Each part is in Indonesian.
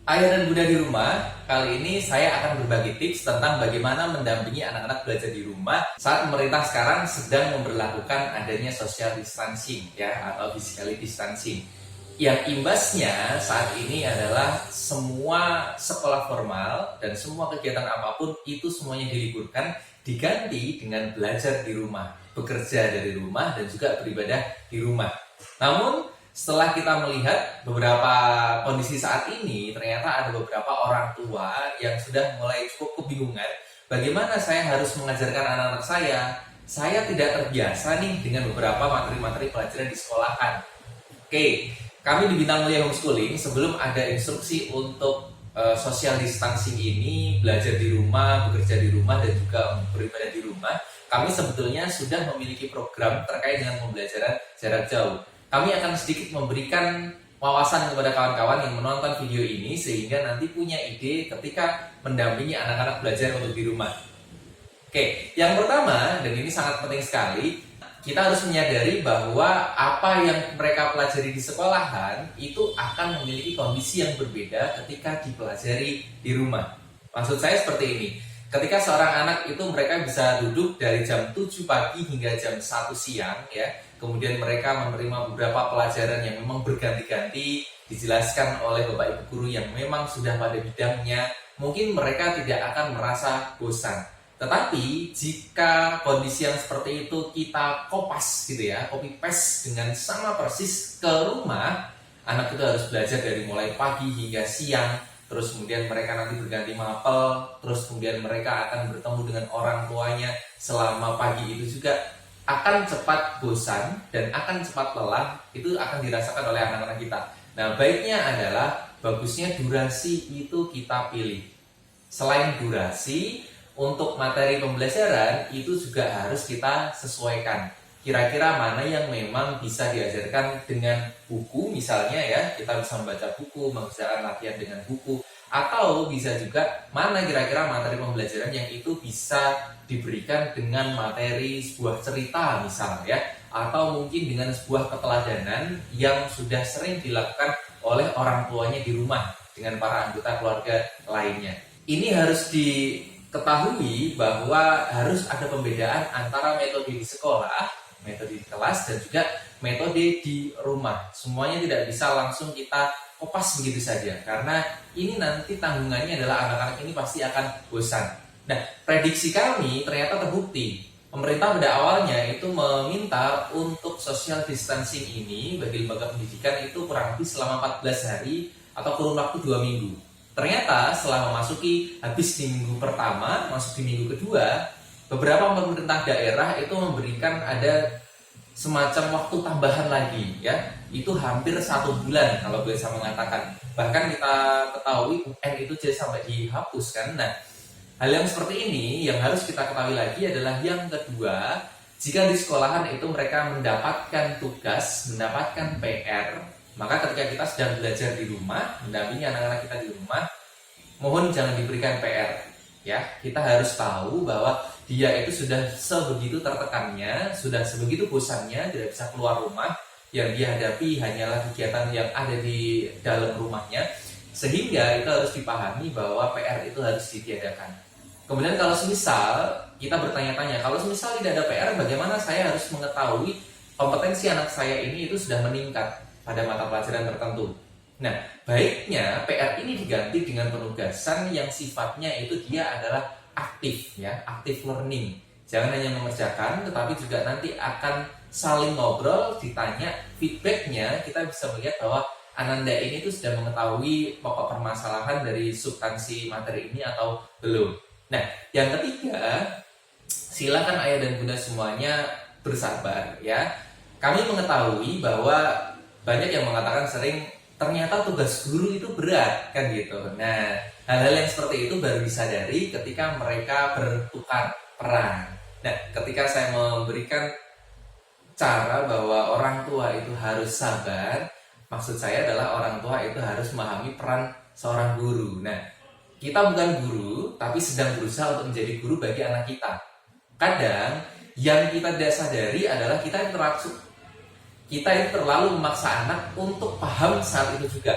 Ayah dan Bunda di rumah, kali ini saya akan berbagi tips tentang bagaimana mendampingi anak-anak belajar di rumah saat pemerintah sekarang sedang memberlakukan adanya social distancing ya atau physical distancing. Yang imbasnya saat ini adalah semua sekolah formal dan semua kegiatan apapun itu semuanya diliburkan, diganti dengan belajar di rumah, bekerja dari rumah dan juga beribadah di rumah. Namun setelah kita melihat beberapa kondisi saat ini, ternyata ada beberapa orang tua yang sudah mulai cukup kebingungan bagaimana saya harus mengajarkan anak-anak saya. Saya tidak terbiasa nih dengan beberapa materi-materi pelajaran di sekolahan. Oke, kami di Bintang Mulia Homeschooling sebelum ada instruksi untuk social distancing ini, belajar di rumah, bekerja di rumah, dan juga beribadah di rumah, kami sebetulnya sudah memiliki program terkait dengan pembelajaran jarak jauh. Kami akan sedikit memberikan wawasan kepada kawan-kawan yang menonton video ini sehingga nanti punya ide ketika mendampingi anak-anak belajar untuk di rumah. Oke, yang pertama, dan ini sangat penting sekali, kita harus menyadari bahwa apa yang mereka pelajari di sekolahan itu akan memiliki kondisi yang berbeda ketika dipelajari di rumah. Maksud saya seperti ini, ketika seorang anak itu mereka bisa duduk dari jam 7 pagi hingga jam 1 siang ya, kemudian mereka menerima beberapa pelajaran yang memang berganti-ganti, dijelaskan oleh Bapak Ibu guru yang memang sudah pada bidangnya, mungkin mereka tidak akan merasa bosan. Tetapi jika kondisi yang seperti itu kita kopas gitu ya, copy paste dengan sama persis ke rumah, anak itu harus belajar dari mulai pagi hingga siang, terus kemudian mereka nanti berganti mapel, terus kemudian mereka akan bertemu dengan orang tuanya selama pagi itu juga akan cepat bosan dan akan cepat lelah, itu akan dirasakan oleh anak-anak kita. Nah, baiknya adalah bagusnya durasi itu kita pilih. Selain durasi, untuk materi pembelajaran itu juga harus kita sesuaikan. Kira-kira mana yang memang bisa diajarkan dengan buku misalnya ya, kita bisa membaca buku, mengerjakan latihan dengan buku, atau bisa juga mana kira-kira materi pembelajaran yang itu bisa diberikan dengan materi sebuah cerita misalnya ya, atau mungkin dengan sebuah keteladanan yang sudah sering dilakukan oleh orang tuanya di rumah dengan para anggota keluarga lainnya. Ini harus diketahui bahwa harus ada pembedaan antara metode di sekolah, metode di kelas, dan juga metode di rumah. Semuanya tidak bisa langsung kita kopas begitu saja, karena ini nanti tanggungannya adalah anak-anak ini pasti akan bosan. Nah, prediksi kami ternyata terbukti. Pemerintah pada awalnya itu meminta untuk social distancing ini bagi lembaga pendidikan itu kurang lebih selama 14 hari atau kurun waktu 2 minggu. Ternyata setelah memasuki habis di minggu pertama, masuk di minggu kedua, beberapa pemerintah daerah itu memberikan ada semacam waktu tambahan lagi ya, itu hampir 1 bulan kalau boleh saya mengatakan. Bahkan kita ketahui UN itu jadi sampai dihapuskan. Nah, hal yang seperti ini yang harus kita ketahui lagi adalah yang kedua, jika di sekolahan itu mereka mendapatkan tugas, mendapatkan PR, maka ketika kita sedang belajar di rumah, mendampingi anak-anak kita di rumah, mohon jangan diberikan PR. Ya, kita harus tahu bahwa dia itu sudah sebegitu tertekannya, sudah sebegitu bosannya, tidak bisa keluar rumah. Yang dia hadapi hanyalah kegiatan yang ada di dalam rumahnya, sehingga itu harus dipahami bahwa PR itu harus ditiadakan. Kemudian kalau semisal kita bertanya-tanya, kalau semisal tidak ada PR, bagaimana saya harus mengetahui kompetensi anak saya ini itu sudah meningkat pada mata pelajaran tertentu. Nah, baiknya PR ini diganti dengan penugasan yang sifatnya itu dia adalah aktif ya, active learning. Jangan hanya mengerjakan, tetapi juga nanti akan saling ngobrol, ditanya, feedbacknya kita bisa melihat bahwa Ananda ini itu sudah mengetahui pokok permasalahan dari substansi materi ini atau belum. Nah, yang ketiga, silakan ayah dan bunda semuanya bersabar ya. Kami mengetahui bahwa banyak yang mengatakan sering ternyata tugas guru itu berat kan gitu. Nah, hal-hal yang seperti itu baru disadari ketika mereka bertukar peran. Nah, ketika saya memberikan cara bahwa orang tua itu harus sabar, maksud saya adalah orang tua itu harus memahami peran seorang guru. Nah, kita bukan guru, tapi sedang berusaha untuk menjadi guru bagi anak kita. Kadang yang kita tidak sadari adalah kita itu terlalu memaksa anak untuk paham saat itu juga,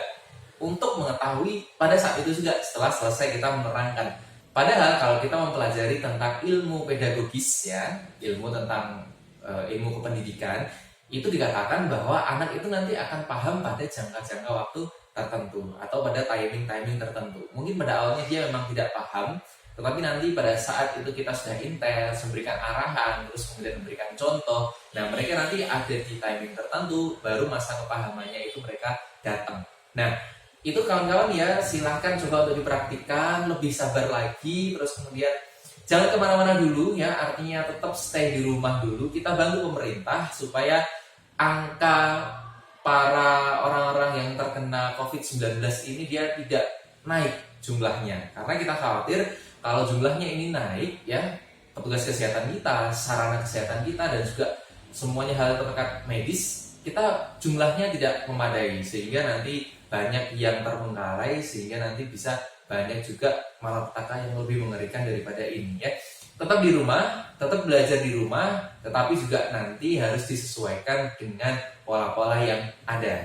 untuk mengetahui pada saat itu juga setelah selesai kita menerangkan. Padahal kalau kita mempelajari tentang ilmu pedagogis ya, ilmu tentang ilmu kependidikan, itu dikatakan bahwa anak itu nanti akan paham pada jangka-jangka waktu tertentu atau pada timing-timing tertentu. Mungkin pada awalnya dia memang tidak paham, tetapi nanti pada saat itu kita sudah intens, memberikan arahan, terus kemudian memberikan contoh, nah mereka nanti ada di timing tertentu, baru masa kepahamannya itu mereka datang. Nah, itu kawan-kawan ya, silahkan coba untuk dipraktikkan, lebih sabar lagi, terus kemudian jangan kemana-mana dulu ya, artinya tetap stay di rumah dulu. Kita bantu pemerintah supaya angka para orang-orang yang terkena COVID-19 ini dia tidak naik jumlahnya. Karena kita khawatir kalau jumlahnya ini naik ya, petugas kesehatan kita, sarana kesehatan kita, dan juga semuanya hal terkait medis, kita jumlahnya tidak memadai, sehingga nanti banyak yang terbengkalai, sehingga nanti bisa banyak juga malapetaka yang lebih mengerikan daripada ini ya. Tetap di rumah, tetap belajar di rumah, tetapi juga nanti harus disesuaikan dengan pola-pola yang ada.